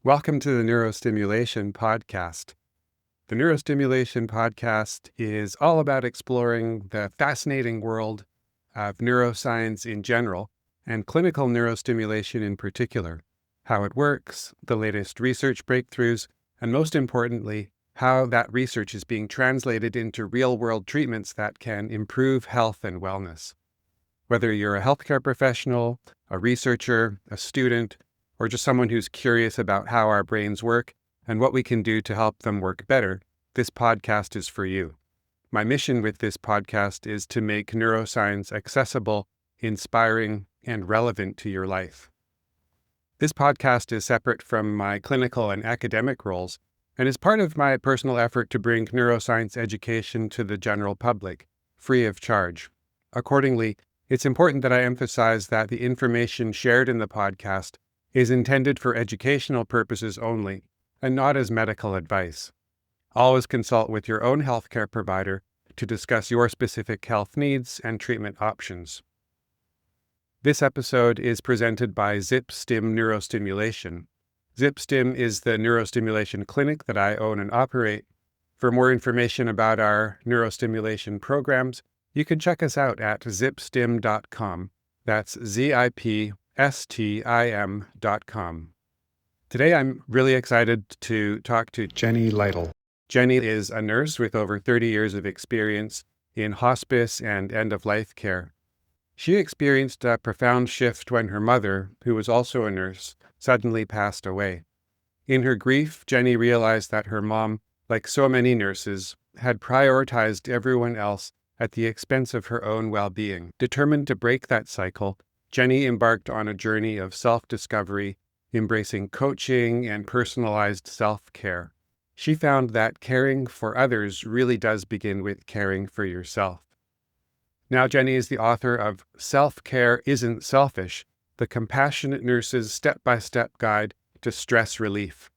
Welcome to the Neurostimulation Podcast. The Neurostimulation Podcast is all about exploring the fascinating world of neuroscience in general and clinical neurostimulation in particular, how it works, the latest research breakthroughs, and most importantly, how that research is being translated into real-world treatments that can improve health and wellness. Whether you're a healthcare professional, a researcher, a student, or just someone who's curious about how our brains work and what we can do to help them work better, this podcast is for you. My mission with this podcast is to make neuroscience accessible, inspiring, and relevant to your life. This podcast is separate from my clinical and academic roles and is part of my personal effort to bring neuroscience education to the general public, free of charge. Accordingly, it's important that I emphasize that the information shared in the podcast is intended for educational purposes only and not as medical advice. Always consult with your own healthcare provider to discuss your specific health needs and treatment options. This episode is presented by ZipStim Neurostimulation. ZipStim is the neurostimulation clinic that I own and operate. For more information about our neurostimulation programs, you can check us out at zipstim.com. That's ZIPSTIM.com. Today, I'm really excited to talk to Jenny Lytle. Jenny is a nurse with over 30 years of experience in hospice and end-of-life care. She experienced a profound shift when her mother, who was also a nurse, suddenly passed away. In her grief, Jenny realized that her mom, like so many nurses, had prioritized everyone else at the expense of her own well-being. Determined to break that cycle, Jenny embarked on a journey of self-discovery, embracing coaching and personalized self-care. She found that caring for others really does begin with caring for yourself. Now, Jenny is the author of Self-Care Isn't Selfish, the Compassionate Nurse's Step-by-Step Guide to Stress Relief.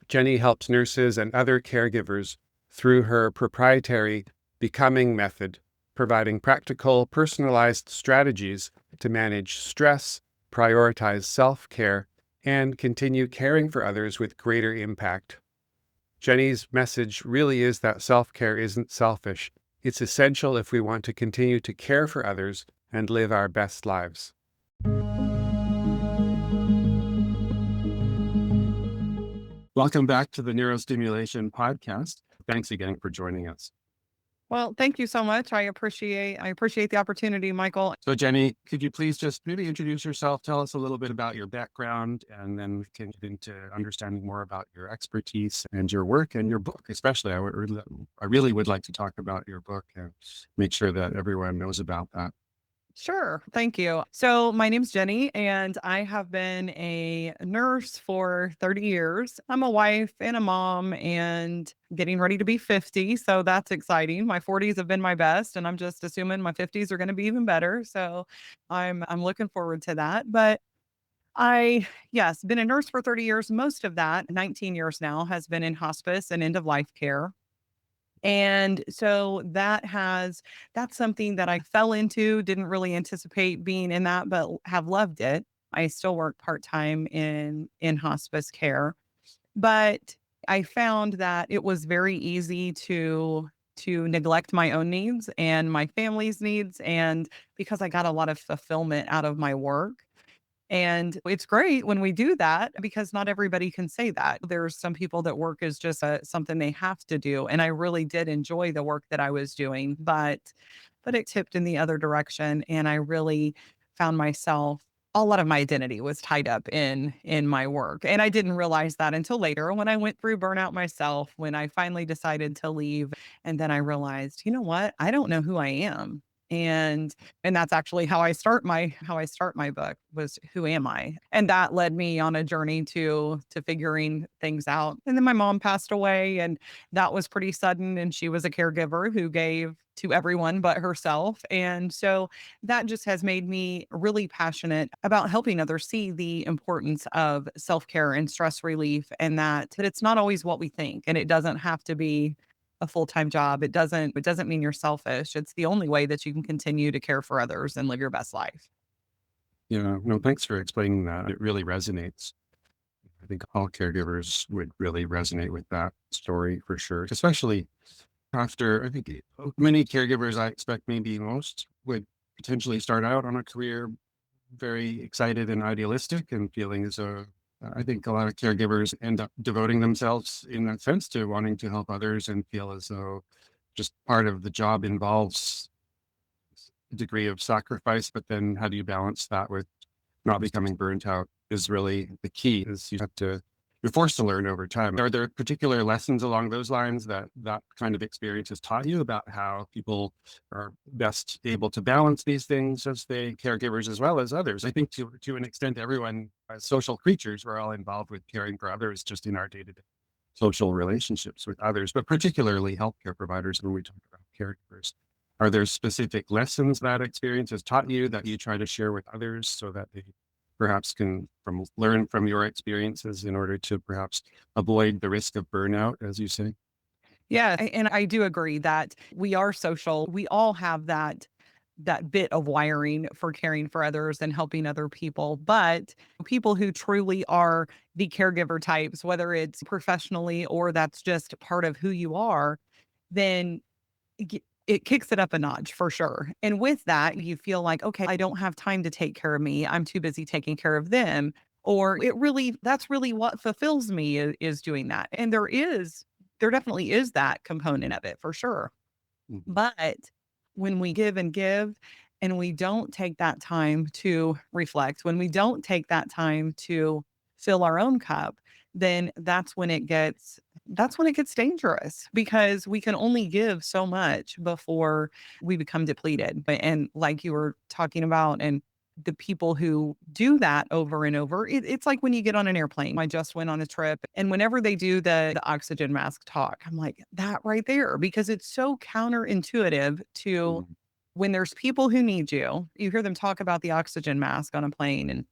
Jenny helps nurses and other caregivers through her proprietary Becoming method, providing practical, personalized strategies to manage stress, prioritize self-care, and continue caring for others with greater impact. Jenny's message really is that self-care isn't selfish. It's essential if we want to continue to care for others and live our best lives. Welcome back to the Neurostimulation Podcast. Thanks again for joining us. Well, thank you so much. I appreciate the opportunity, Michael. So Jenny, could you please just maybe introduce yourself, tell us a little bit about your background, and then we can get into understanding more about your expertise and your work and your book. Especially, I really would like to talk about your book and make sure that everyone knows about that. Sure. Thank you. So my name's Jenny, and I have been a nurse for 30 years. I'm a wife and a mom and getting ready to be 50. So that's exciting. My 40s have been my best, and I'm just assuming my 50s are going to be even better. So I'm looking forward to that. But yes, been a nurse for 30 years. Most of that, 19 years now, has been in hospice and end of life care. And so that's something that I fell into, didn't really anticipate being in that, but have loved it. I still work part-time in hospice care, but I found that it was very easy to neglect my own needs and my family's needs, and because I got a lot of fulfillment out of my work. And it's great when we do that because not everybody can say that. There's some people that work is just something they have to do. And I really did enjoy the work that I was doing, but it tipped in the other direction. And I really found myself a lot of my identity was tied up in my work. And I didn't realize that until later when I went through burnout myself, when I finally decided to leave. And then I realized, you know what? I don't know who I am. And that's actually how I start my book was who am I? And that led me on a journey to figuring things out. And then my mom passed away, and that was pretty sudden, and she was a caregiver who gave to everyone but herself. And so that just has made me really passionate about helping others see the importance of self-care and stress relief, and that it's not always what we think, and it doesn't have to be a full-time job. It doesn't mean you're selfish. It's the only way that you can continue to care for others and live your best life. Yeah, no, thanks for explaining that. It really resonates. I think all caregivers would really resonate with that story for sure, especially after, I think many caregivers, I expect maybe most, would potentially start out on a career very excited and idealistic and feeling as though I think a lot of caregivers end up devoting themselves in that sense to wanting to help others and feel as though just part of the job involves a degree of sacrifice. But then how do you balance that with not becoming burnt out is really the key, is you're forced to learn over time. Are there particular lessons along those lines that that kind of experience has taught you about how people are best able to balance these things as they caregivers as well as others? I think to an extent, everyone as social creatures, we're all involved with caring for others just in our day-to-day social relationships with others, but particularly healthcare providers when we talk about caregivers. Are there specific lessons that experience has taught you that you try to share with others so that they perhaps can learn from your experiences in order to perhaps avoid the risk of burnout, as you say? Yeah, and I do agree that we are social. We all have that bit of wiring for caring for others and helping other people. But people who truly are the caregiver types, whether it's professionally or that's just part of who you are, then it kicks it up a notch for sure. And with that, you feel like, okay, I don't have time to take care of me. I'm too busy taking care of them. Or that's really what fulfills me is doing that. And there definitely is that component of it for sure. Mhm. But when we give and give, and we don't take that time to reflect, when we don't take that time to fill our own cup, then that's when it gets dangerous because we can only give so much before we become depleted. And like you were talking about, and the people who do that over and over, it's like when you get on an airplane. I just went on a trip, and whenever they do the oxygen mask talk, I'm like, that right there, because it's so counterintuitive to Mhm. when there's people who need you. You hear them talk about the oxygen mask on a plane, and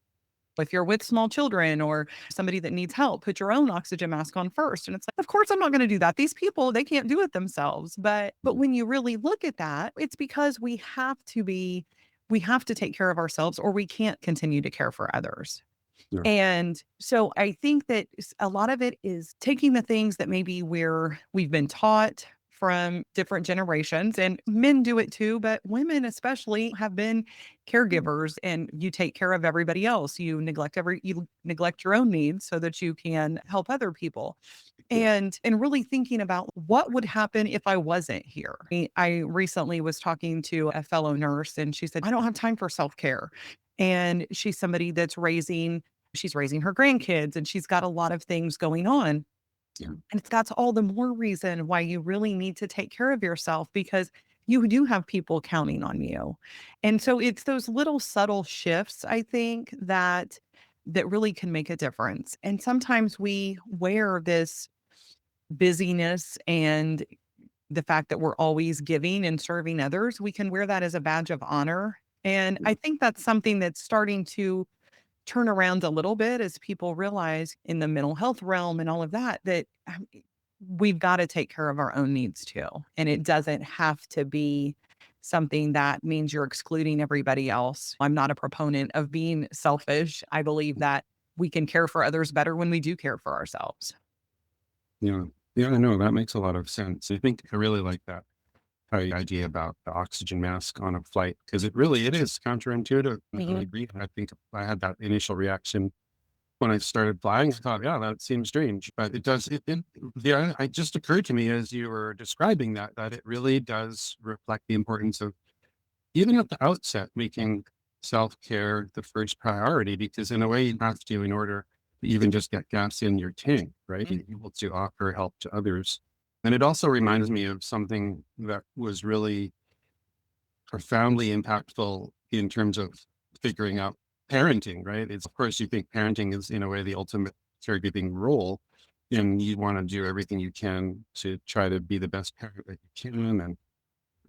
if you're with small children or somebody that needs help, put your own oxygen mask on first. And it's like, of course, I'm not going to do that. These people, they can't do it themselves. But when you really look at that, it's because we have to take care of ourselves or we can't continue to care for others. Yeah. And so I think that a lot of it is taking the things that maybe we've been taught from different generations, and men do it too, but women especially have been caregivers, and you take care of everybody else. You neglect your own needs so that you can help other people. And really thinking about what would happen if I wasn't here. I recently was talking to a fellow nurse, and she said, I don't have time for self-care. And she's somebody she's raising her grandkids, and she's got a lot of things going on. Yeah. And that's all the more reason why you really need to take care of yourself, because you do have people counting on you. And so it's those little subtle shifts, I think, that really can make a difference. And sometimes we wear this busyness and the fact that we're always giving and serving others, we can wear that as a badge of honor. And I think that's something that's starting to turn around a little bit as people realize in the mental health realm and all of that, we've got to take care of our own needs too. And it doesn't have to be something that means you're excluding everybody else. I'm not a proponent of being selfish. I believe that we can care for others better when we do care for ourselves. Yeah. Yeah, I know that makes a lot of sense. I think I really like that idea about the oxygen mask on a flight because it is counterintuitive. I Mhm. agree. I think I had that initial reaction when I started flying. I thought, yeah, that seems strange, but it does. Yeah, it just occurred to me as you were describing that it really does reflect the importance of even at the outset making self care the first priority. Because in a way, you have to in order to even just get gas in your tank, right? Mhm. Be able to offer help to others. And it also reminds me of something that was really profoundly impactful in terms of figuring out parenting, right? It's of course you think parenting is in a way the ultimate caregiving role, and you want to do everything you can to try to be the best parent that you can, and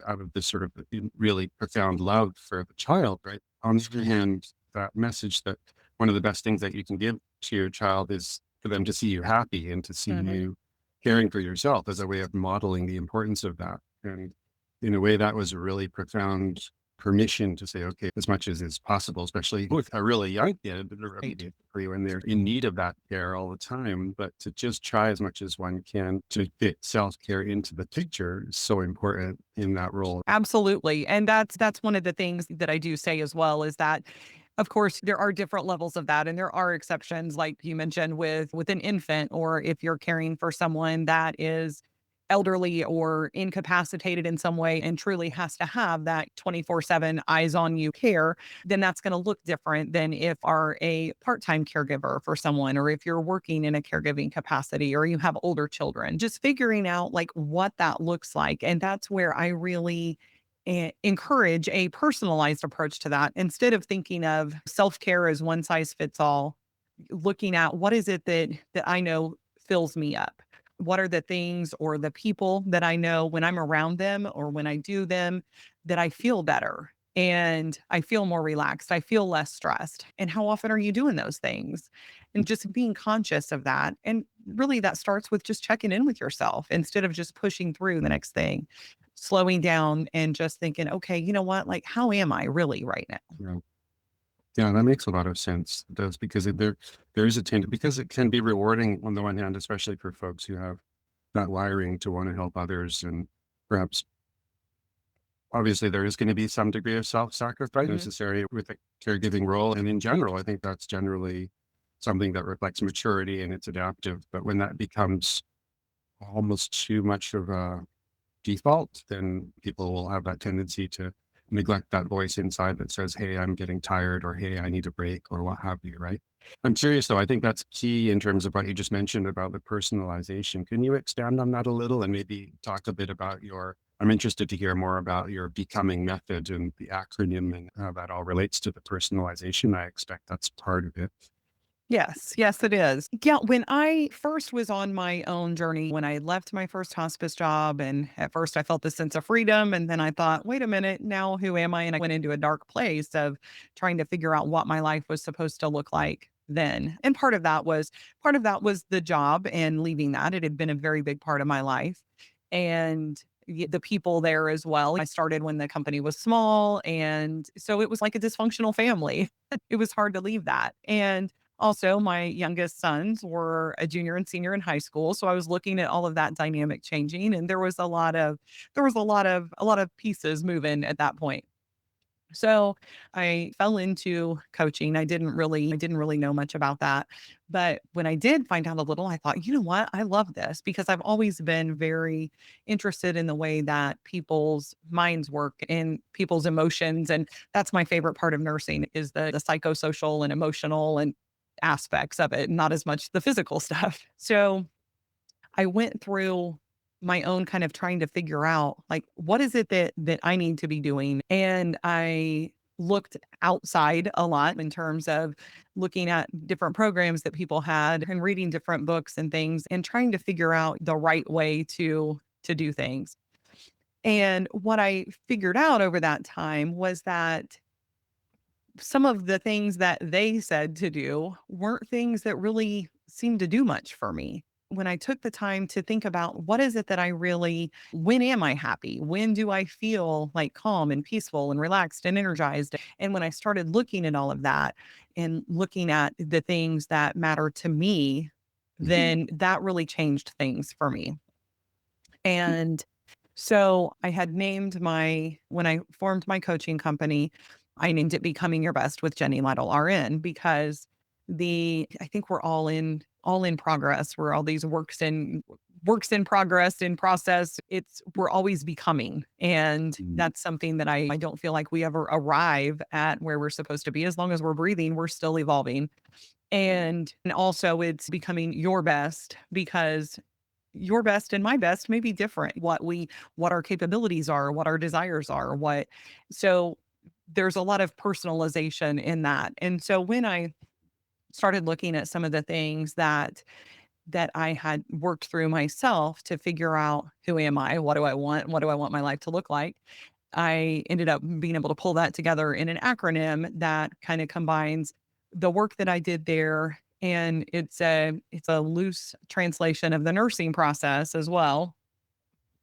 out of this sort of really profound love for the child, right? On the other hand, that message that one of the best things that you can give to your child is for them to see you happy and to see Mhm. you caring for yourself as a way of modeling the importance of that. And in a way, that was a really profound. permission to say, okay, as much as is possible, especially with a really young kid Right. when they're in need of that care all the time, but to just try as much as one can to fit self-care into the picture is so important in that role. Absolutely. And that's one of the things that I do say as well is that of course there are different levels of that and there are exceptions like you mentioned with an infant or if you're caring for someone that is elderly or incapacitated in some way and truly has to have that 24/7 eyes on you care, then that's going to look different than if are a part-time caregiver for someone or if you're working in a caregiving capacity or you have older children. Just figuring out like what that looks like and that's where I really encourage a personalized approach to that instead of thinking of self-care as one size fits all, looking at what is it that I know fills me up. What are the things or the people that I know when I'm around them or when I do them that I feel better and I feel more relaxed, I feel less stressed. And how often are you doing those things? And just being conscious of that. And really that starts with just checking in with yourself instead of just pushing through the next thing, slowing down and just thinking, okay, you know what? Like, how am I really right now? Yeah. Yeah, that makes a lot of sense. It does because there is a tendency because it can be rewarding on the one hand, especially for folks who have that wiring to want to help others and perhaps obviously there is going to be some degree of self-sacrifice Mhm. necessary with the caregiving role. And in general, I think that's generally something that reflects maturity and it's adaptive. But when that becomes almost too much of a default, then people will have that tendency to neglect that voice inside that says, hey, I'm getting tired, or hey, I need a break, or what have you, right? I'm curious though, I think that's key in terms of what you just mentioned about the personalization. Can you expand on that a little and maybe talk a bit about I'm interested to hear more about your becoming method and the acronym and how that all relates to the personalization. I expect that's part of it. Yes, yes, it is. Yeah, when I first was on my own journey, when I left my first hospice job, and at first I felt this sense of freedom, and then I thought, wait a minute, now who am I? And I went into a dark place of trying to figure out what my life was supposed to look like then. And part of that was the job and leaving that. It had been a very big part of my life. And the people there as well. I started when the company was small. And so it was like a dysfunctional family. It was hard to leave that. And also, my youngest sons were a junior and senior in high school, so I was looking at all of that dynamic changing, and there was a lot of pieces moving at that point. So I fell into coaching. I didn't really know much about that. But when I did find out a little, I thought, you know what? I love this because I've always been very interested in the way that people's minds work and people's emotions. And that's my favorite part of nursing is the psychosocial and emotional and aspects of it, not as much the physical stuff. So I went through my own kind of trying to figure out like what is it that I need to be doing. And I looked outside a lot in terms of looking at different programs that people had and reading different books and things and trying to figure out the right way to do things. And what I figured out over that time was that some of the things that they said to do weren't things that really seemed to do much for me. When I took the time to think about what is it that I really, when am I happy? When do I feel like calm and peaceful and relaxed and energized? And when I started looking at all of that and looking at the things that matter to me, then that really changed things for me. And so I had named when I formed my coaching company, I named it Becoming Your Best with Jenny Lytle RN because I think we're all in progress. We're all these works in progress, in process. We're always becoming. And Mm. that's something that I don't feel like we ever arrive at where we're supposed to be. As long as we're breathing, we're still evolving. And also it's becoming your best because your best and my best may be different. What our capabilities are, what our desires are, so there's a lot of personalization in that. And so when I started looking at some of the things that I had worked through myself to figure out who am I, what do I want, what do I want my life to look like, I ended up being able to pull that together in an acronym that kind of combines the work that I did there and it's a loose translation of the nursing process as well.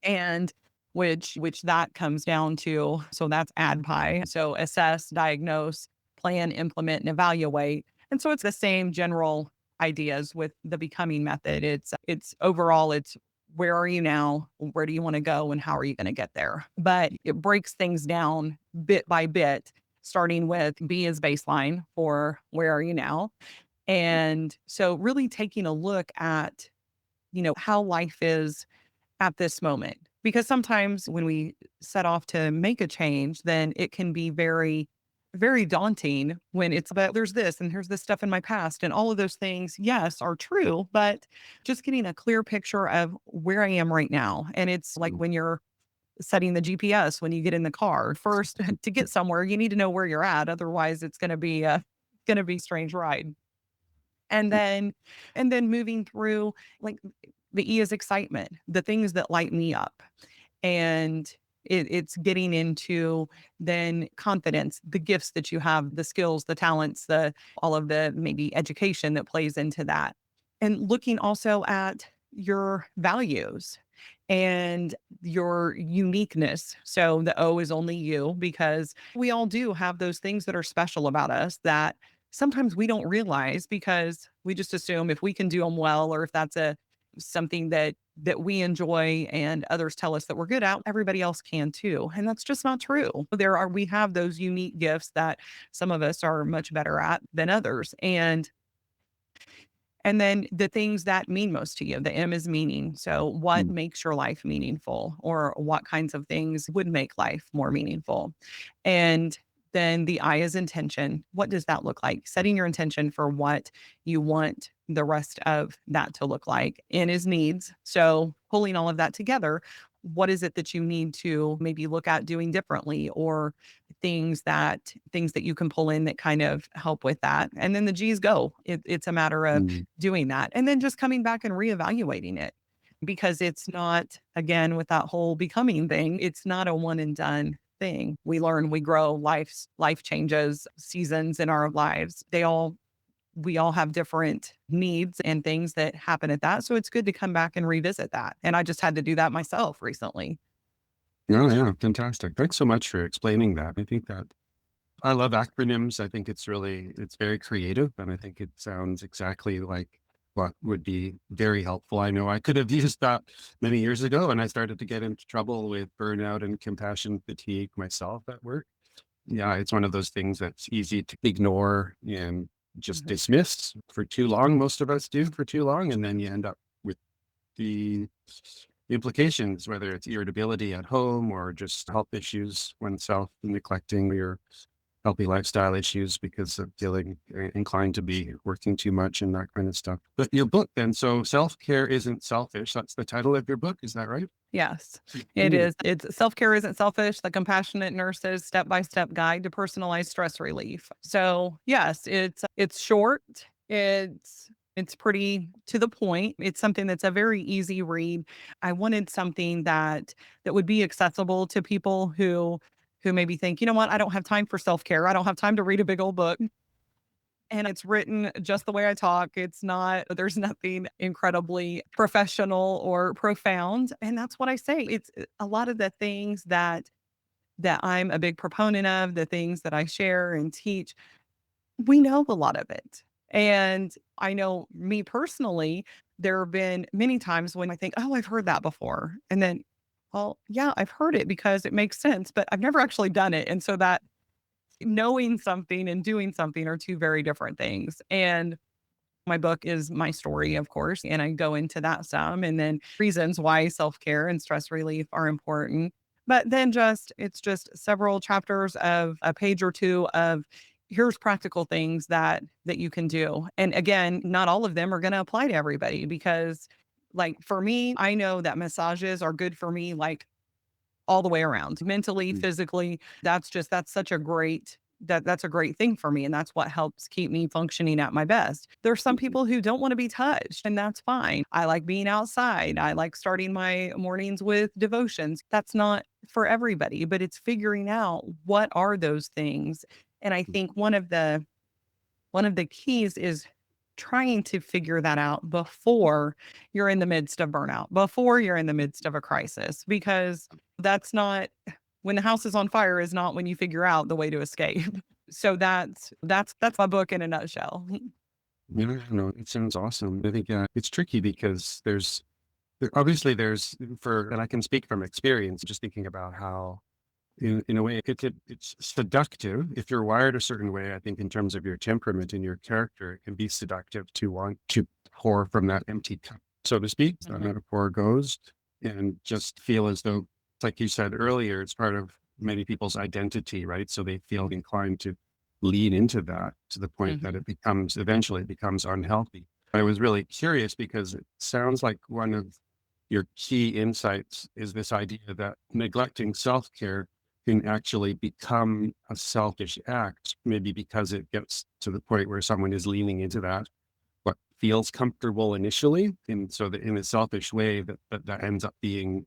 And which that comes down to, so that's ADPI. So assess, diagnose, plan, implement, and evaluate. And so it's the same general ideas with the becoming method. It's overall, it's where are you now? Where do you want to go? And how are you going to get there? But it breaks things down bit by bit, starting with B as baseline for where are you now? And so really taking a look at, how life is at this moment. Because sometimes when we set off to make a change, then it can be very, very daunting when it's about there's this and here's this stuff in my past. And all of those things, yes, are true, but just getting a clear picture of where I am right now. And it's like when you're setting the GPS when you get in the car. First, to get somewhere, you need to know where you're at. Otherwise, it's gonna be a strange ride. And then moving through, like, the E is excitement, the things that light me up. And it's getting into then confidence, the gifts that you have, the skills, the talents, the all of the maybe education that plays into that. And looking also at your values and your uniqueness. So the O is only you, because we all do have those things that are special about us that sometimes we don't realize because we just assume if we can do them well, or if that's a something that we enjoy and others tell us that we're good at, everybody else can too. And that's just not true. We have those unique gifts that some of us are much better at than others. And then the things that mean most to you, the M is meaning. So what Mm. makes your life meaningful, or what kinds of things would make life more meaningful? And then the I is intention. What does that look like? Setting your intention for what you want the rest of that to look like. N is needs. So pulling all of that together, what is it that you need to maybe look at doing differently, or things that you can pull in that kind of help with that. And then the G's go. It's a matter of Mm. doing that and then just coming back and reevaluating it, because it's not, again, with that whole becoming thing, it's not a one and done thing. We learn, we grow, life changes, seasons in our lives. We all have different needs and things that happen at that. So it's good to come back and revisit that. And I just had to do that myself recently. Oh, yeah, fantastic. Thanks so much for explaining that. I think that I love acronyms. I think it's very creative, and I think it sounds exactly like what would be very helpful. I know I could have used that many years ago, and I started to get into trouble with burnout and compassion fatigue myself at work. Yeah, it's one of those things that's easy to ignore and just Mhm. dismiss for too long. Most of us do for too long, and then you end up with the implications, whether it's irritability at home or just health issues, oneself neglecting your healthy lifestyle issues because of feeling inclined to be working too much and that kind of stuff. But your book then, so Self-Care Isn't Selfish, that's the title of your book, is that right? Yes, it Mm. is. It's Self-Care Isn't Selfish, the Compassionate Nurse's Step-by-Step Guide to Personalized Stress Relief. So, yes, it's short. It's pretty to the point. It's something that's a very easy read. I wanted something that would be accessible to people who maybe think, "You know what? I don't have time for self-care. I don't have time to read a big old book." And it's written just the way I talk. There's nothing incredibly professional or profound. And that's what I say. It's a lot of the things that I'm a big proponent of, the things that I share and teach, we know a lot of it. And I know, me personally, there have been many times when I think, oh, I've heard that before. And then, well, yeah, I've heard it because it makes sense, but I've never actually done it. And so that knowing something and doing something are two very different things. And my book is my story, of course, and I go into that some, and then reasons why self-care and stress relief are important. But then it's just several chapters of a page or two of here's practical things that you can do. And again, not all of them are going to apply to everybody, because like for me, I know that massages are good for me, like all the way around, mentally, Mm. physically. That's such a great that's a great thing for me, and that's what helps keep me functioning at my best. There's some people who don't want to be touched, and that's fine. I like being outside. I like starting my mornings with devotions. That's not for everybody, but it's figuring out what are those things. And I think one of the keys is trying to figure that out before you're in the midst of burnout, before you're in the midst of a crisis, because that's not when the house is on fire is not when you figure out the way to escape. So that's my book in a nutshell. Yeah, no, it sounds awesome. I think it's tricky because obviously and I can speak from experience, just thinking about how in a way it's seductive if you're wired a certain way. I think in terms of your temperament and your character, it can be seductive to want to pour from that empty cup, so to speak. As that Mhm. metaphor goes, and just feel as though, like you said earlier, it's part of many people's identity, right? So they feel inclined to lean into that to the point that Mhm. eventually it becomes unhealthy. I was really curious because it sounds like one of your key insights is this idea that neglecting self-care can actually become a selfish act, maybe because it gets to the point where someone is leaning into that, what feels comfortable initially. And so that in a selfish way that ends up being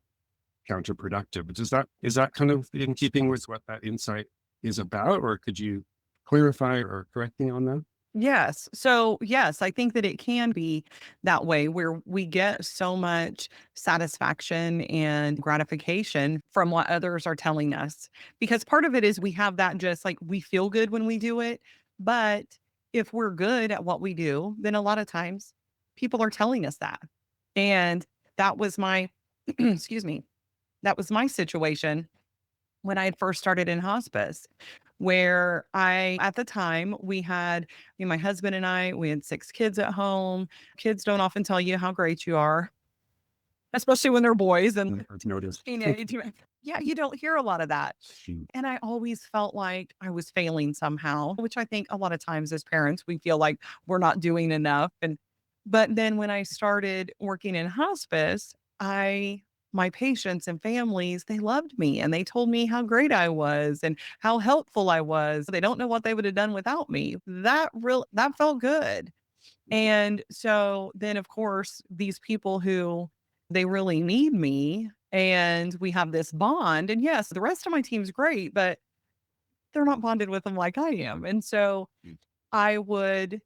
counterproductive. Is that kind of in keeping with what that insight is about, or could you clarify or correct me on that? Yes. So, yes, I think that it can be that way where we get so much satisfaction and gratification from what others are telling us. Because part of it is we have that just like we feel good when we do it. But if we're good at what we do, then a lot of times people are telling us that. And that was my, excuse me, that was my situation when I had first started in hospice, where at the time, we had, my husband and I, we had 6 kids at home. Kids don't often tell you how great you are, especially when they're boys and I've noticed. teenage. Yeah, you don't hear a lot of that. Shoot. And I always felt like I was failing somehow, which I think a lot of times as parents, we feel like we're not doing enough. But then when I started working in hospice, my patients and families, they loved me and they told me how great I was and how helpful I was. They don't know what they would have done without me. That felt good. And so then of course, these people who they really need me and we have this bond. And yes, the rest of my team's great, but they're not bonded with them like I am. And so I would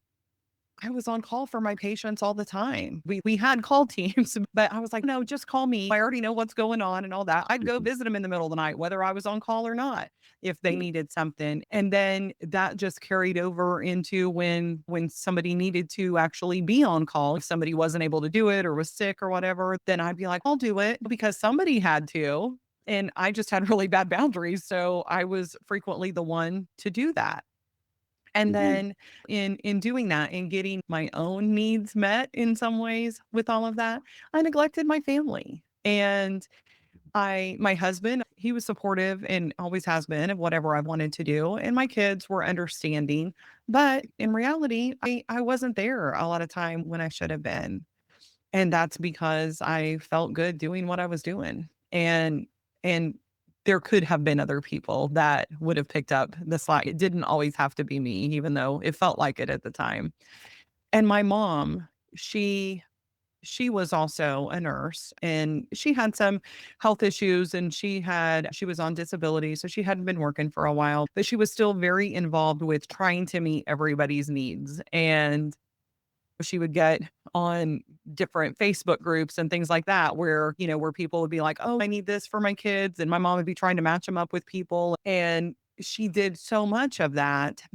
I was on call for my patients all the time. We had call teams, but I was like, "No, just call me. I already know what's going on and all that." I'd go Mhm. visit them in the middle of the night, whether I was on call or not, if they needed something. And then that just carried over into when somebody needed to actually be on call. If somebody wasn't able to do it or was sick or whatever, then I'd be like, "I'll do it," because somebody had to. And I just had really bad boundaries, so I was frequently the one to do that. And Mhm. then in doing that and getting my own needs met in some ways with all of that, I neglected my family. And my husband, he was supportive and always has been of whatever I wanted to do. And my kids were understanding. But in reality, I wasn't there a lot of time when I should have been. And that's because I felt good doing what I was doing. And there could have been other people that would have picked up the slack. It didn't always have to be me, even though it felt like it at the time. And my mom, she was also a nurse and she had some health issues and she was on disability, so she hadn't been working for a while, but she was still very involved with trying to meet everybody's needs. And she would get on different Facebook groups and things like that where people would be like, "Oh, I need this for my kids." And my mom would be trying to match them up with people. And she did so much of that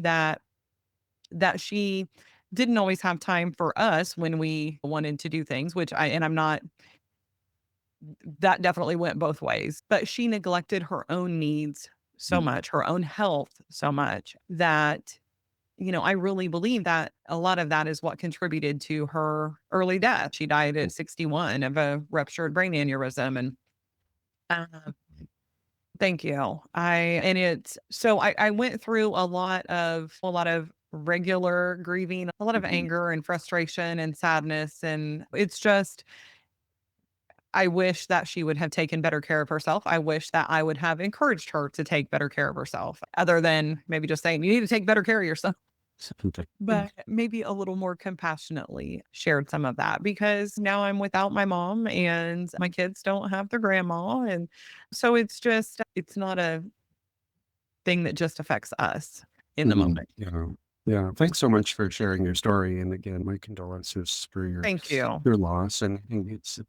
she didn't always have time for us when we wanted to do things, which I'm not that definitely went both ways. But she neglected her own needs so Mhm. much, her own health so much that I really believe that a lot of that is what contributed to her early death. She died at 61 of a ruptured brain aneurysm. And uh, thank you. I went through a lot of regular grieving, a lot of Mhm. anger and frustration and sadness. And it's just, I wish that she would have taken better care of herself. I wish that I would have encouraged her to take better care of herself, other than maybe just saying, you need to take better care of yourself. But maybe a little more compassionately shared some of that because now I'm without my mom and my kids don't have their grandma. And so it's not a thing that just affects us in the Mhm. moment. Yeah. Yeah. Thanks so much for sharing your story. And again, my condolences for Thank you. your loss. And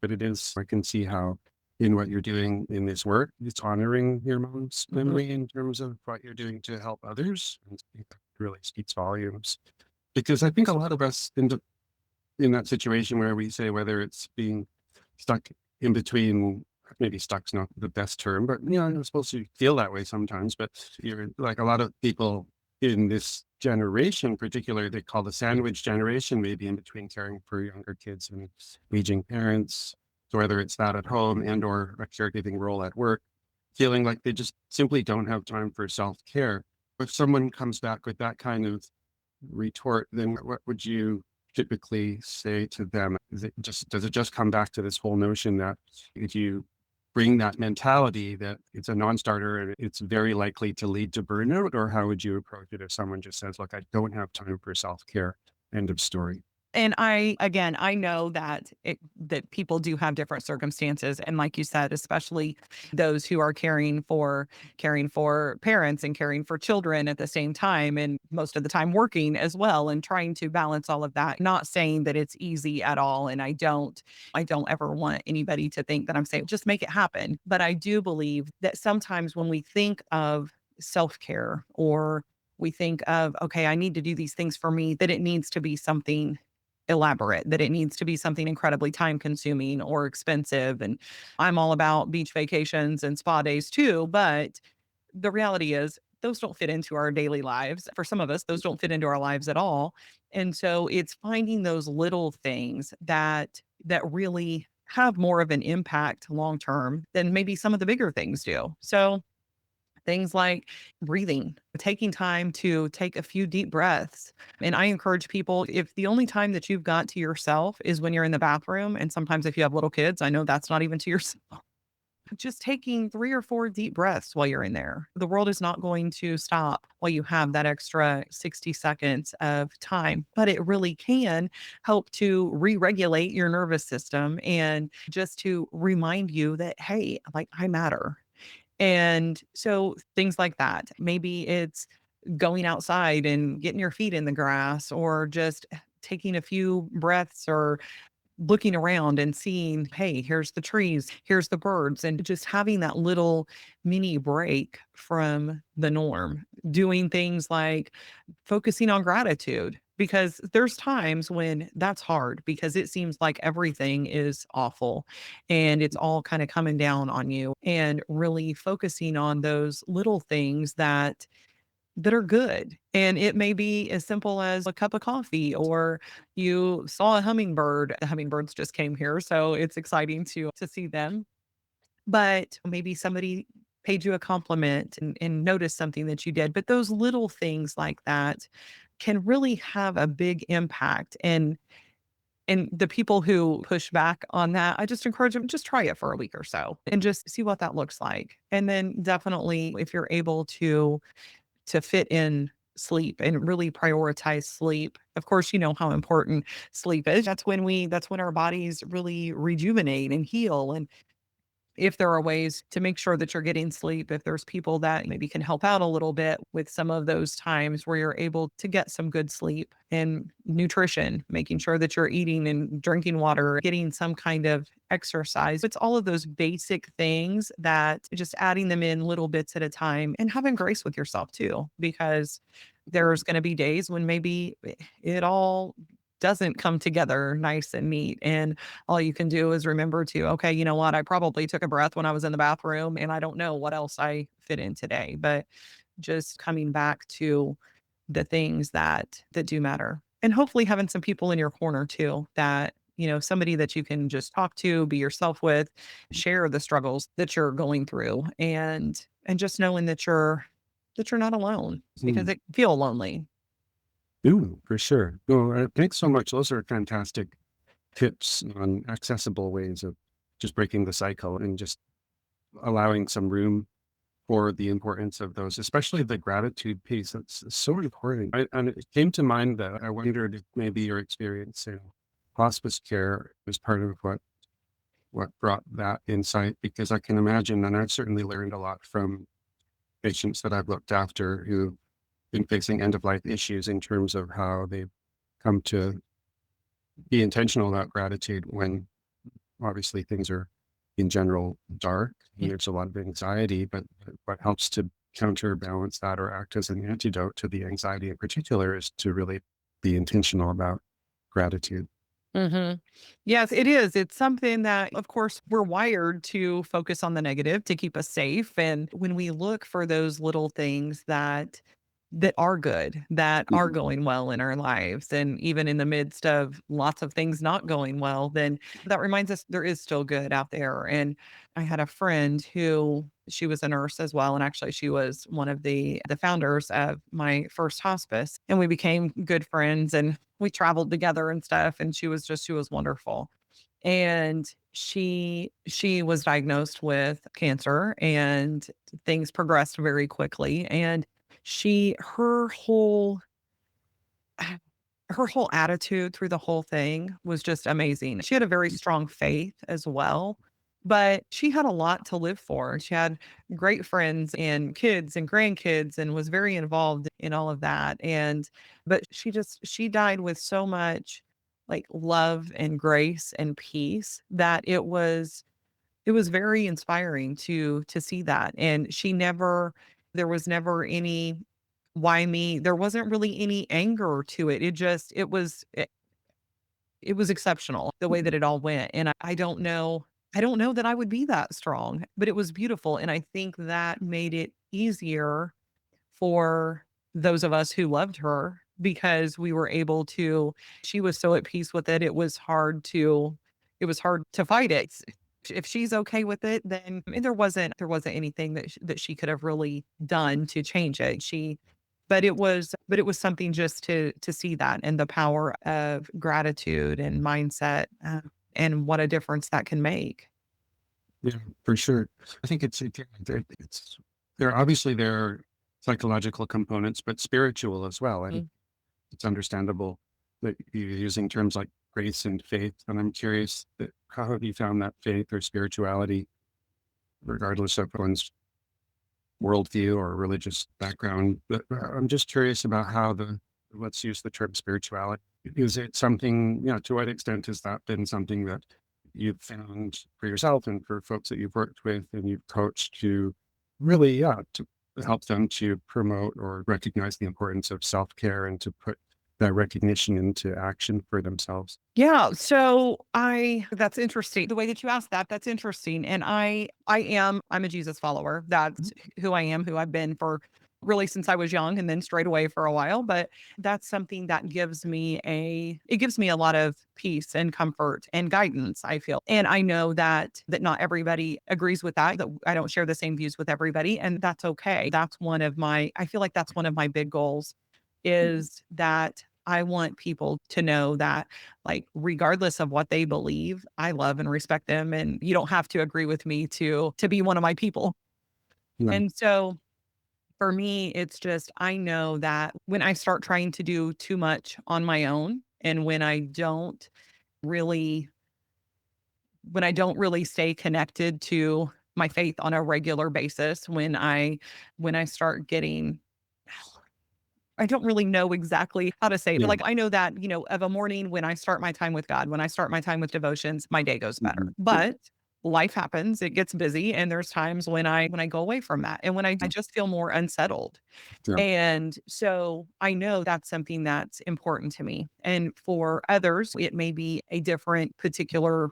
but it is, I can see how in what you're doing in this work, it's honoring your mom's Mhm. memory in terms of what you're doing to help others. And it really speaks volumes. Because I think a lot of us in that situation where we say whether it's being stuck in between, maybe stuck's not the best term, but you're supposed to feel that way sometimes. But you're like a lot of people in this generation, particularly they call the sandwich generation, maybe in between caring for younger kids and aging parents. So whether it's that at home and or a caregiving role at work, feeling like they just simply don't have time for self-care. If someone comes back with that kind of retort, then what would you typically say to them? Does it just come back to this whole notion that if you bring that mentality that it's a non-starter and it's very likely to lead to burnout, or how would you approach it if someone just says, look, I don't have time for self-care, end of story? And I know that that people do have different circumstances. And like you said, especially those who are caring for parents and caring for children at the same time, and most of the time working as well and trying to balance all of that. Not saying that it's easy at all. And I don't ever want anybody to think that I'm saying just make it happen. But I do believe that sometimes when we think of self-care or we think of, okay, I need to do these things for me, that it needs to be something elaborate, that it needs to be something incredibly time consuming or expensive. And I'm all about beach vacations and spa days too. But the reality is, those don't fit into our daily lives. For some of us, those don't fit into our lives at all. And so it's finding those little things that really have more of an impact long term than maybe some of the bigger things do. So things like breathing, taking time to take a few deep breaths. And I encourage people, if the only time that you've got to yourself is when you're in the bathroom, and sometimes if you have little kids, I know that's not even to yourself, just taking 3 or 4 deep breaths while you're in there. The world is not going to stop while you have that extra 60 seconds of time, but it really can help to re regulate your nervous system and just to remind you that, hey, like I matter. And so things like that. Maybe it's going outside and getting your feet in the grass or just taking a few breaths or looking around and seeing, hey, here's the trees, here's the birds, and just having that little mini break from the norm. Doing things like focusing on gratitude because there's times when that's hard because it seems like everything is awful and it's all kind of coming down on you, and really focusing on those little things that are good. And it may be as simple as a cup of coffee or you saw a hummingbird. The hummingbirds just came here, so it's exciting to see them. But maybe somebody paid you a compliment and noticed something that you did. But those little things like that can really have a big impact. And the people who push back on that, I just encourage them, just try it for a week or so and just see what that looks like. And then definitely if you're able to fit in sleep and really prioritize sleep. Of course, you know how important sleep is. That's when our bodies really rejuvenate and heal. And if there are ways to make sure that you're getting sleep, if there's people that maybe can help out a little bit with some of those times where you're able to get some good sleep and nutrition, making sure that you're eating and drinking water, getting some kind of exercise. It's all of those basic things that just adding them in little bits at a time and having grace with yourself too, because there's going to be days when maybe it all doesn't come together nice and neat. And all you can do is remember to, okay, you know what? I probably took a breath when I was in the bathroom and I don't know what else I fit in today, but just coming back to the things that do matter. And hopefully having some people in your corner too that, somebody that you can just talk to, be yourself with, share the struggles that you're going through and just knowing that you're not alone because Hmm. it can feel lonely. Ooh, for sure. Well, thanks so much. Those are fantastic tips on accessible ways of just breaking the cycle and just allowing some room for the importance of those, especially the gratitude piece. That's so important. And it came to mind that I wondered if maybe your experience in hospice care was part of what brought that insight, because I can imagine, and I've certainly learned a lot from patients that I've looked after who been facing end of life issues in terms of how they've come to be intentional about gratitude when obviously things are in general dark and there's a lot of anxiety, but what helps to counterbalance that or act as an antidote to the anxiety in particular is to really be intentional about gratitude. Hmm. Yes, it is. It's something that, of course, we're wired to focus on the negative to keep us safe. And when we look for those little things that are good, that are Mhm. going well in our lives, and even in the midst of lots of things not going well, then that reminds us there is still good out there. And I had a friend who she was a nurse as well, and actually she was one of the founders of my first hospice, and we became good friends and we traveled together and stuff. And she was wonderful. And she was diagnosed with cancer, and things progressed very quickly. And she her whole attitude through the whole thing was just amazing. She had a very strong faith as well, but she had a lot to live for. She had great friends and kids and grandkids and was very involved in all of that. And but she died with so much like love and grace and peace that it was very inspiring to see that. And there was never any why me? There wasn't really any anger to it. It was exceptional the way that it all went. And I don't know that I would be that strong, but it was beautiful. And I think that made it easier for those of us who loved her because we were able to she was so at peace with it. It was hard to fight it. If she's okay with it, then and there wasn't anything that she could have really done to change it. But it was something just to see that and the power of gratitude and mindset, and what a difference that can make. Yeah, for sure. I think it's there are psychological components, but spiritual as well. And Mm. it's understandable that you're using terms like grace and faith. And I'm curious that how have you found that faith or spirituality, regardless of one's worldview or religious background? But I'm just curious about how let's use the term spirituality. Is it something, to what extent has that been something that you've found for yourself and for folks that you've worked with and you've coached to really, to help them to promote or recognize the importance of self-care and to put that recognition into action for themselves? Yeah, so I that's interesting. The way that you asked that, that's interesting. And I'm a Jesus follower. That's who I am, who I've been for really since I was young and then straight away for a while. But that's something that gives me a lot of peace and comfort and guidance, I feel. And I know that not everybody agrees with that I don't share the same views with everybody. And that's okay. I feel like that's one of my big goals is that I want people to know that, like, regardless of what they believe, I love and respect them, and you don't have to agree with me to be one of my people. Right. And so for me, it's just I know that when I start trying to do too much on my own, and really when I don't really stay connected to my faith on a regular basis, when I start getting I don't really know exactly how to say it, but, Yeah. like, I know that, of a morning when I start my time with God, when I start my time with devotions, my day goes better. Mhm. But life happens, it gets busy, and there's times when I go away from that and when I just feel more unsettled. Yeah. And so I know that's something that's important to me. And for others, it may be a different particular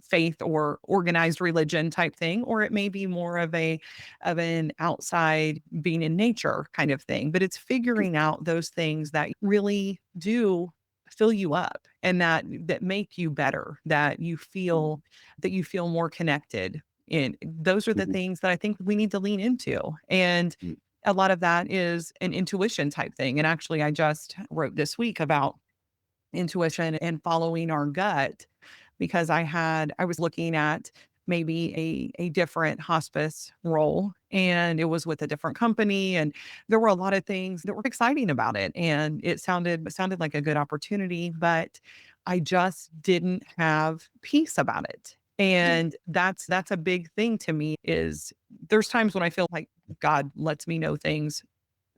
faith or organized religion type thing, or it may be more of an outside being in nature kind of thing. But it's figuring out those things that really do fill you up and that make you better, that you feel more connected. And those are the Mhm. things that I think we need to lean into. And Mm. a lot of that is an intuition type thing. And actually I just wrote this week about intuition and following our gut because I was looking at maybe a different hospice role, and it was with a different company, and there were a lot of things that were exciting about it, and it sounded like a good opportunity, but I just didn't have peace about it. And that's a big thing to me is there's times when I feel like God lets me know things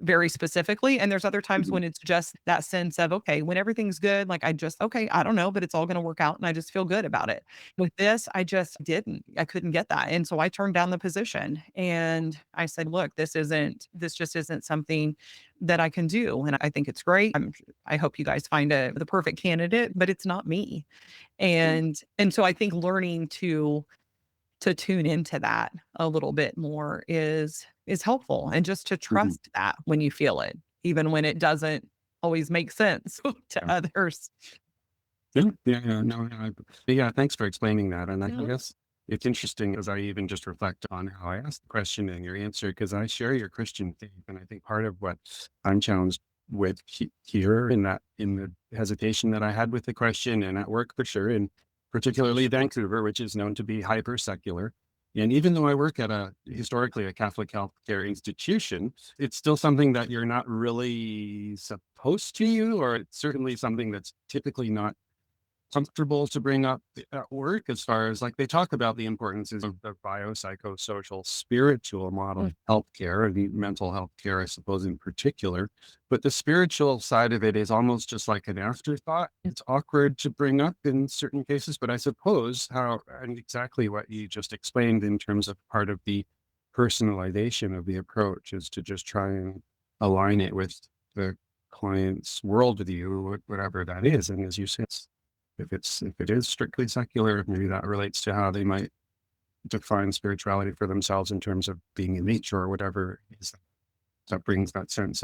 very specifically. And there's other times Mhm. when it's just that sense of, okay, when everything's good, like okay, I don't know, but it's all going to work out. And I just feel good about it. With this, I just didn't, I couldn't get that. And so I turned down the position and I said, look, this just isn't something that I can do. And I think it's great. I hope you guys find the perfect candidate, but it's not me. And so I think learning to tune into that a little bit more is helpful, and just to Mhm. trust that when you feel it, even when it doesn't always make sense to Yeah. others. Yeah, yeah, yeah, no, no, yeah, thanks for explaining that, and I Mhm. guess it's interesting as I even just reflect on how I asked the question and your answer, because I share your Christian faith, and I think part of what I'm challenged with here in the hesitation that I had with the question and at work for sure, and particularly Vancouver, which is known to be hyper secular. And even though I work at historically a Catholic healthcare institution, it's still something that you're not really supposed to use, or it's certainly something that's typically not comfortable to bring up at work, as far as like they talk about the importances of the biopsychosocial spiritual model Mm. of healthcare and mental health care, I suppose, in particular. But the spiritual side of it is almost just like an afterthought. It's awkward to bring up in certain cases, but I suppose how and exactly what you just explained in terms of part of the personalization of the approach is to just try and align it with the client's worldview, whatever that is. And as you said, if it is strictly secular, maybe that relates to how they might define spirituality for themselves in terms of being in nature or whatever it is that brings that sense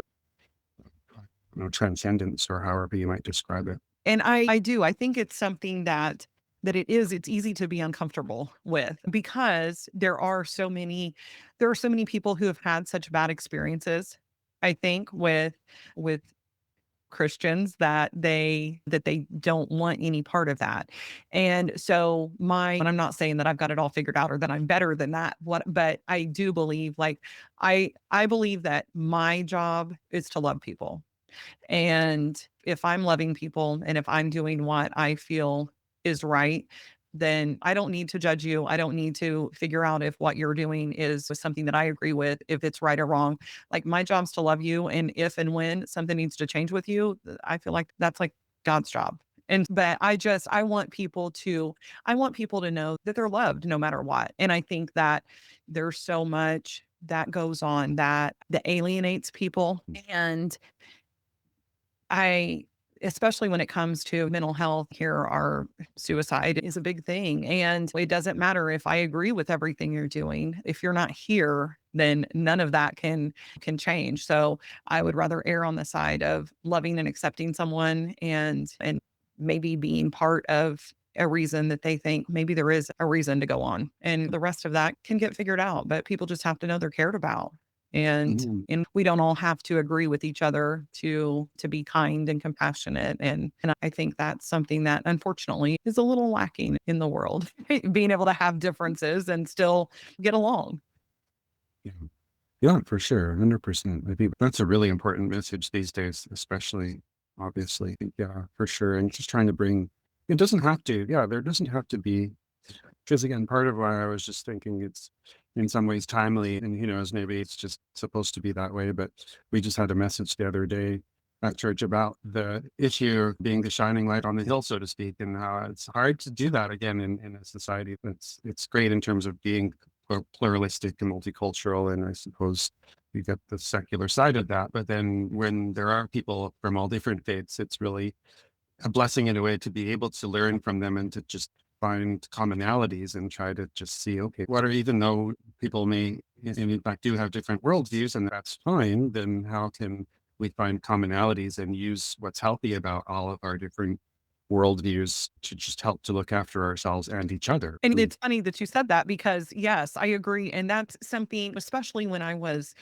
of transcendence or however you might describe it. And I do. I think it's something that it's easy to be uncomfortable with, because there are so many people who have had such bad experiences, I think, with Christians, that they don't want any part of that. And so and I'm not saying that I've got it all figured out or that I'm better than that. But I do believe, like, I believe that my job is to love people. And if I'm loving people and if I'm doing what I feel is right, then I don't need to judge you. I don't need to figure out if what you're doing is something that I agree with, if it's right or wrong. Like, my job's to love you. And if and when something needs to change with you, I feel like that's like God's job. And but I want people to know that they're loved no matter what. And I think that there's so much that goes on that alienates people. And I especially when it comes to mental health, here our suicide is a big thing. And it doesn't matter if I agree with everything you're doing. If you're not here, then none of that can change. So I would rather err on the side of loving and accepting someone, and maybe being part of a reason that they think maybe there is a reason to go on. And the rest of that can get figured out. But people just have to know they're cared about. Mhm. And we don't all have to agree with each other to be kind and compassionate. And I think that's something that unfortunately is a little lacking in the world. Being able to have differences and still get along. Yeah. Yeah, for sure. 100%. I think that's a really important message these days, especially obviously. Yeah, for sure. And just trying to bring, it doesn't have to, yeah, there doesn't have to be. Because again, part of why I was just thinking it's in some ways timely, and who knows, maybe it's just supposed to be that way. But we just had a message the other day at church about the issue of being the shining light on the hill, so to speak, and how it's hard to do that again in a society that's it's great in terms of being pluralistic and multicultural. And I suppose you get the secular side of that. But then when there are people from all different faiths, it's really a blessing in a way to be able to learn from them and to just find commonalities and try to just see, okay, what are, even though people may, in fact, do have different worldviews, and that's fine, then how can we find commonalities and use what's healthy about all of our different worldviews to just help to look after ourselves and each other? And it's funny that you said that, because yes, I agree. And that's something, especially when I was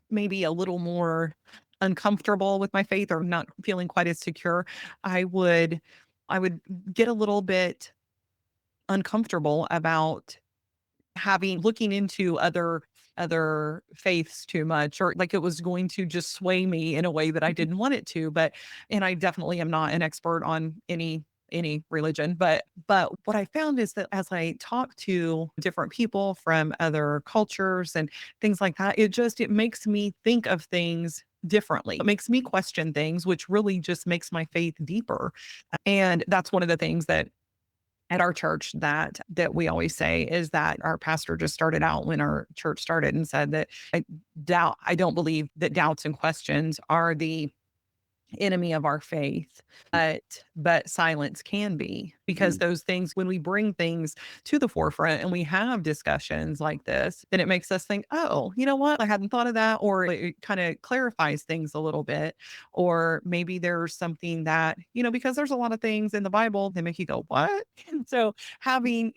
maybe a little more uncomfortable with my faith or not feeling quite as secure, I would I would get a little bit uncomfortable about having looking into other faiths too much, or like it was going to just sway me in a way that I didn't want it to. But and I definitely am not an expert on any religion. But what I found is that as I talk to different people from other cultures and things like that, it makes me think of things differently. It makes me question things, which really just makes my faith deeper. And that's one of the things that at our church that we always say is that our pastor just started out when our church started and said that I don't believe that doubts and questions are the enemy of our faith, but silence can be, because Mm. those things, when we bring things to the forefront and we have discussions like this, then it makes us think, oh, you know what, I hadn't thought of that, or it kind of clarifies things a little bit. Or maybe there's something that, because there's a lot of things in the Bible that make you go, what? And so having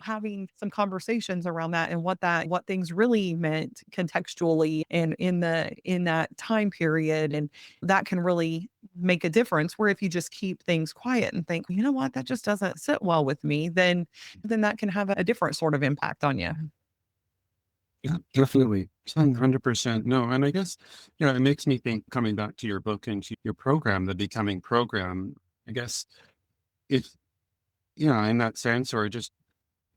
some conversations around that and what things really meant contextually and in that time period, and that can really make a difference. Where if you just keep things quiet and think, you know what, that just doesn't sit well with me, then that can have a different sort of impact on you. Yeah, definitely. 100%. No, and I guess, it makes me think, coming back to your book and to your program, the Becoming program, I guess if, in that sense, or just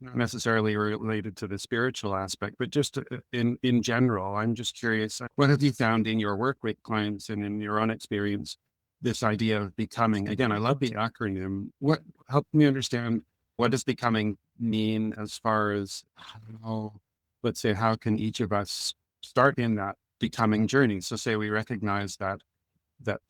not necessarily related to the spiritual aspect, but just in general, I'm just curious, what have you found in your work with clients and in your own experience, this idea of becoming? Again, I love the acronym. What help me understand, what does becoming mean, as far as how, let's say, how can each of us start in that becoming journey? So say we recognize that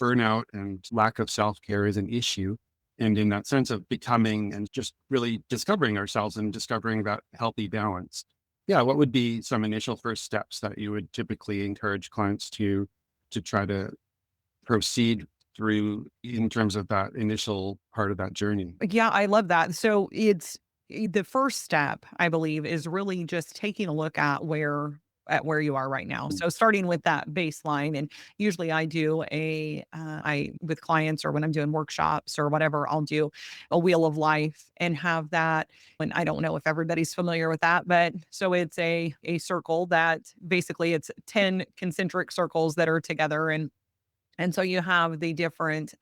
burnout and lack of self-care is an issue. And in that sense of becoming and just really discovering ourselves and discovering that healthy balance. Yeah, what would be some initial first steps that you would typically encourage clients to try to proceed through in terms of that initial part of that journey? Yeah, I love that. So the first step, I believe, is really just taking a look at where you are right now. So starting with that baseline, and usually I do I with clients, or when I'm doing workshops or whatever, I'll do a wheel of life and have that. And I don't know if everybody's familiar with that, but so it's a circle that basically it's 10 concentric circles that are together, and so you have the different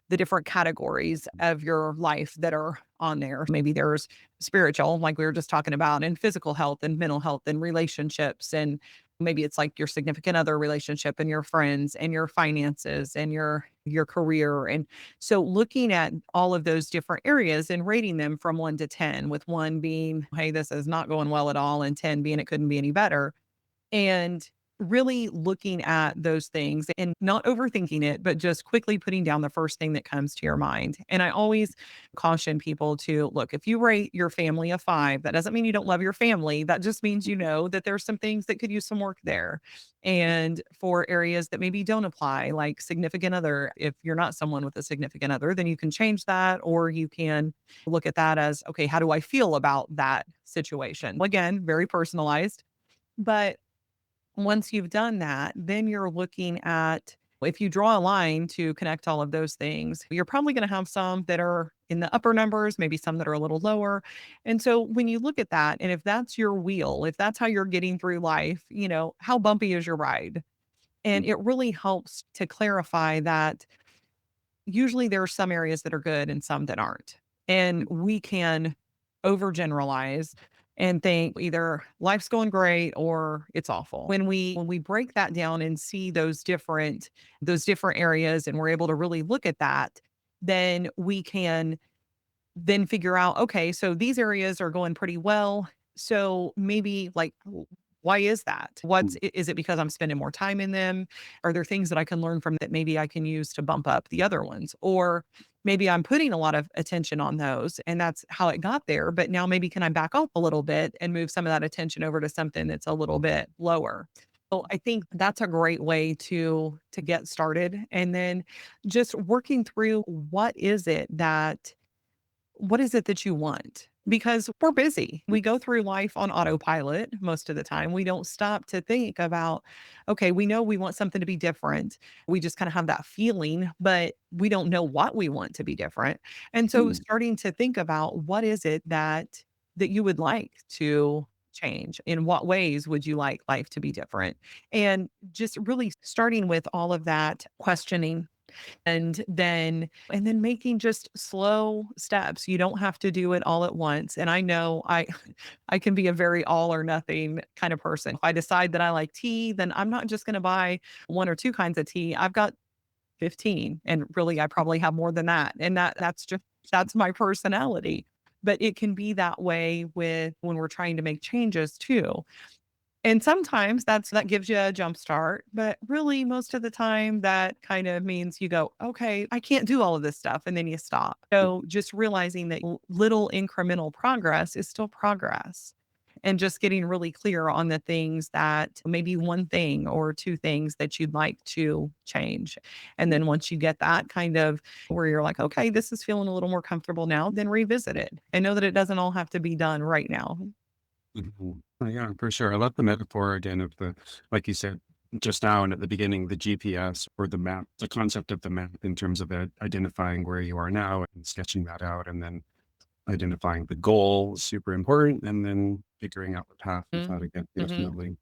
categories of your life that are on there. Maybe there's spiritual, like we were just talking about, and physical health and mental health and relationships. And maybe it's like your significant other relationship and your friends and your finances and your career. And so looking at all of those different areas and rating them from 1 to 10, with 1 being, hey, this is not going well at all, and 10 being it couldn't be any better. And really looking at those things and not overthinking it, but just quickly putting down the first thing that comes to your mind. And I always caution people to look, if you rate your family a 5, that doesn't mean you don't love your family. That just means you know that there's some things that could use some work there. And for areas that maybe don't apply, like significant other, if you're not someone with a significant other, then you can change that, or you can look at that as, okay, how do I feel about that situation? Again, very personalized. But once you've done that, then you're looking at, if you draw a line to connect all of those things, you're probably going to have some that are in the upper numbers, maybe some that are a little lower. And so when you look at that, and if that's your wheel, if that's how you're getting through life, how bumpy is your ride? And it really helps to clarify that usually there are some areas that are good and some that aren't. And we can overgeneralize and think either life's going great or it's awful. When we break that down and see those different areas, and we're able to really look at that, then we can then figure out, okay, so these areas are going pretty well. So maybe, like, why is that? Is it because I'm spending more time in them? Are there things that I can learn from that maybe I can use to bump up the other ones? Or maybe I'm putting a lot of attention on those and that's how it got there. But now maybe can I back off a little bit and move some of that attention over to something that's a little bit lower? So I think that's a great way to get started. And then just working through, what is it that you want? Because we're busy. We go through life on autopilot most of the time. We don't stop to think about, okay, we know we want something to be different. We just kind of have that feeling, but we don't know what we want to be different. And so Mm. starting to think about, what is it that you would like to change? In what ways would you like life to be different? And just really starting with all of that questioning And then making just slow steps. You don't have to do it all at once. And I know I can be a very all or nothing kind of person. If I decide that I like tea, then I'm not just going to buy one or two kinds of tea. I've got 15, and really I probably have more than that. And that's my personality. But it can be that way with when we're trying to make changes too. And sometimes that gives you a jump start, but really most of the time that kind of means you go, "Okay, I can't do all of this stuff," and then you stop. So just realizing that little incremental progress is still progress, and just getting really clear on the things that maybe one thing or two things that you'd like to change. And then once you get that kind of where you're like, "Okay, this is feeling a little more comfortable now," then revisit it and know that it doesn't all have to be done right now. Mhm. Yeah, for sure. I love the metaphor again of like you said just now and at the beginning, the GPS or the map, the concept of the map in terms of identifying where you are now and sketching that out, and then identifying the goal is super important, and then figuring out the path with that Mhm. again. Mhm. Definitely.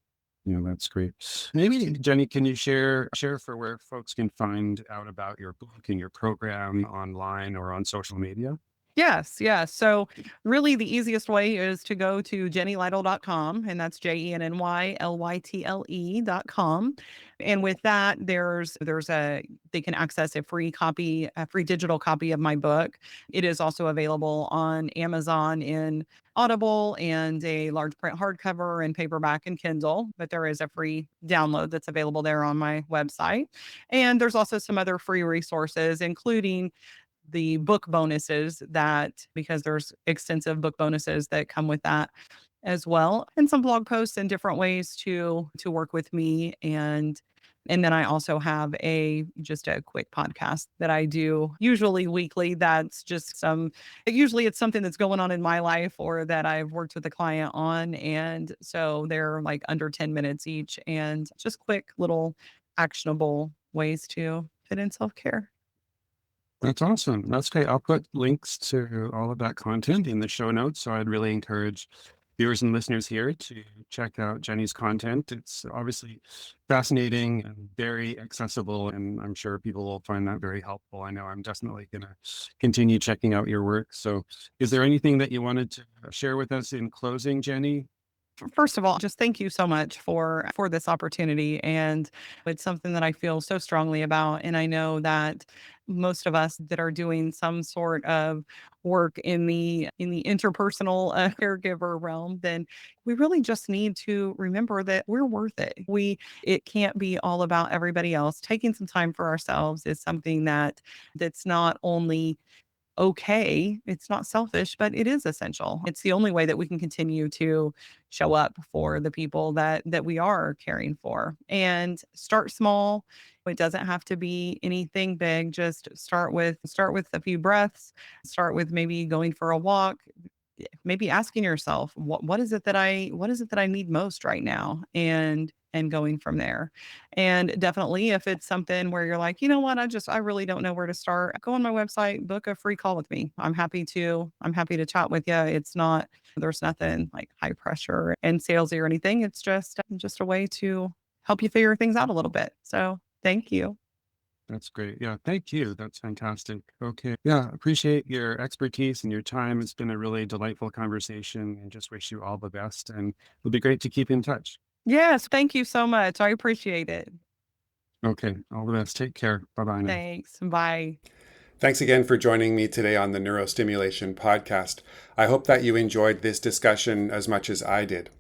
That's great. Maybe Jenny, can you share for where folks can find out about your book and your program online or on social media? Yes, yes. So really the easiest way is to go to jennylytle.com, and that's JennyLytle.com. And with that, they can access a free digital copy of my book. It is also available on Amazon in Audible and a large print hardcover and paperback and Kindle, but there is a free download that's available there on my website. And there's also some other free resources, including the book bonuses, that because there's extensive book bonuses that come with that as well, and some blog posts and different ways to work with me. And then I also have just a quick podcast that I do usually weekly. That's just usually it's something that's going on in my life or that I've worked with a client on. And so they're like under 10 minutes each, and just quick little actionable ways to fit in self-care. That's awesome. That's great. I'll put links to all of that content in the show notes. So I'd really encourage viewers and listeners here to check out Jenny's content. It's obviously fascinating and very accessible, and I'm sure people will find that very helpful. I know I'm definitely going to continue checking out your work. So, is there anything that you wanted to share with us in closing, Jenny? First of all, just thank you so much for this opportunity, and it's something that I feel so strongly about. And I know that most of us that are doing some sort of work in the interpersonal caregiver realm, then we really just need to remember that we're worth it. It can't be all about everybody else. Taking some time for ourselves is something that's not only okay. It's not selfish, but it is essential. It's the only way that we can continue to show up for the people that we are caring for. And start small. It doesn't have to be anything big. Just start with a few breaths. Start with maybe going for a walk, maybe asking yourself, what is it that I need most right now, and going from there. And definitely, if it's something where you're like, you know what, I really don't know where to start, go on my website, book a free call with me. I'm happy to chat with you. There's nothing like high pressure and salesy or anything. It's just a way to help you figure things out a little bit. So thank you. That's great. Yeah, thank you. That's fantastic. Okay. Yeah, appreciate your expertise and your time. It's been a really delightful conversation, and just wish you all the best. And it'll be great to keep in touch. Yes, thank you so much. I appreciate it. Okay. All the best. Take care. Bye bye now. Thanks. Bye. Thanks again for joining me today on the Neurostimulation Podcast. I hope that you enjoyed this discussion as much as I did.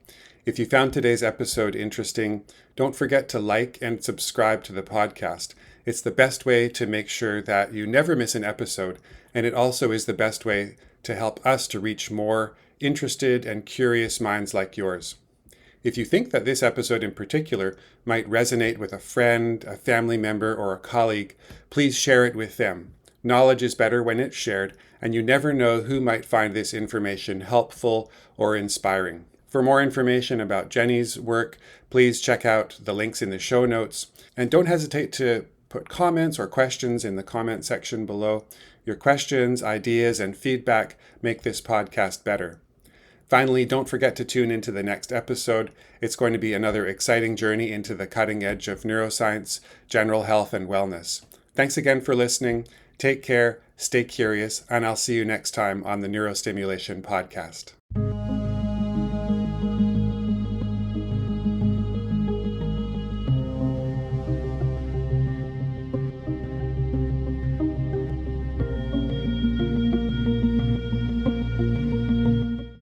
If you found today's episode interesting, don't forget to like and subscribe to the podcast. It's the best way to make sure that you never miss an episode, and it also is the best way to help us to reach more interested and curious minds like yours. If you think that this episode in particular might resonate with a friend, a family member, or a colleague, please share it with them. Knowledge is better when it's shared, and you never know who might find this information helpful or inspiring. For more information about Jenny's work, please check out the links in the show notes. And don't hesitate to put comments or questions in the comment section below. Your questions, ideas, and feedback make this podcast better. Finally, don't forget to tune into the next episode. It's going to be another exciting journey into the cutting edge of neuroscience, general health, and wellness. Thanks again for listening. Take care, stay curious, and I'll see you next time on the Neurostimulation Podcast.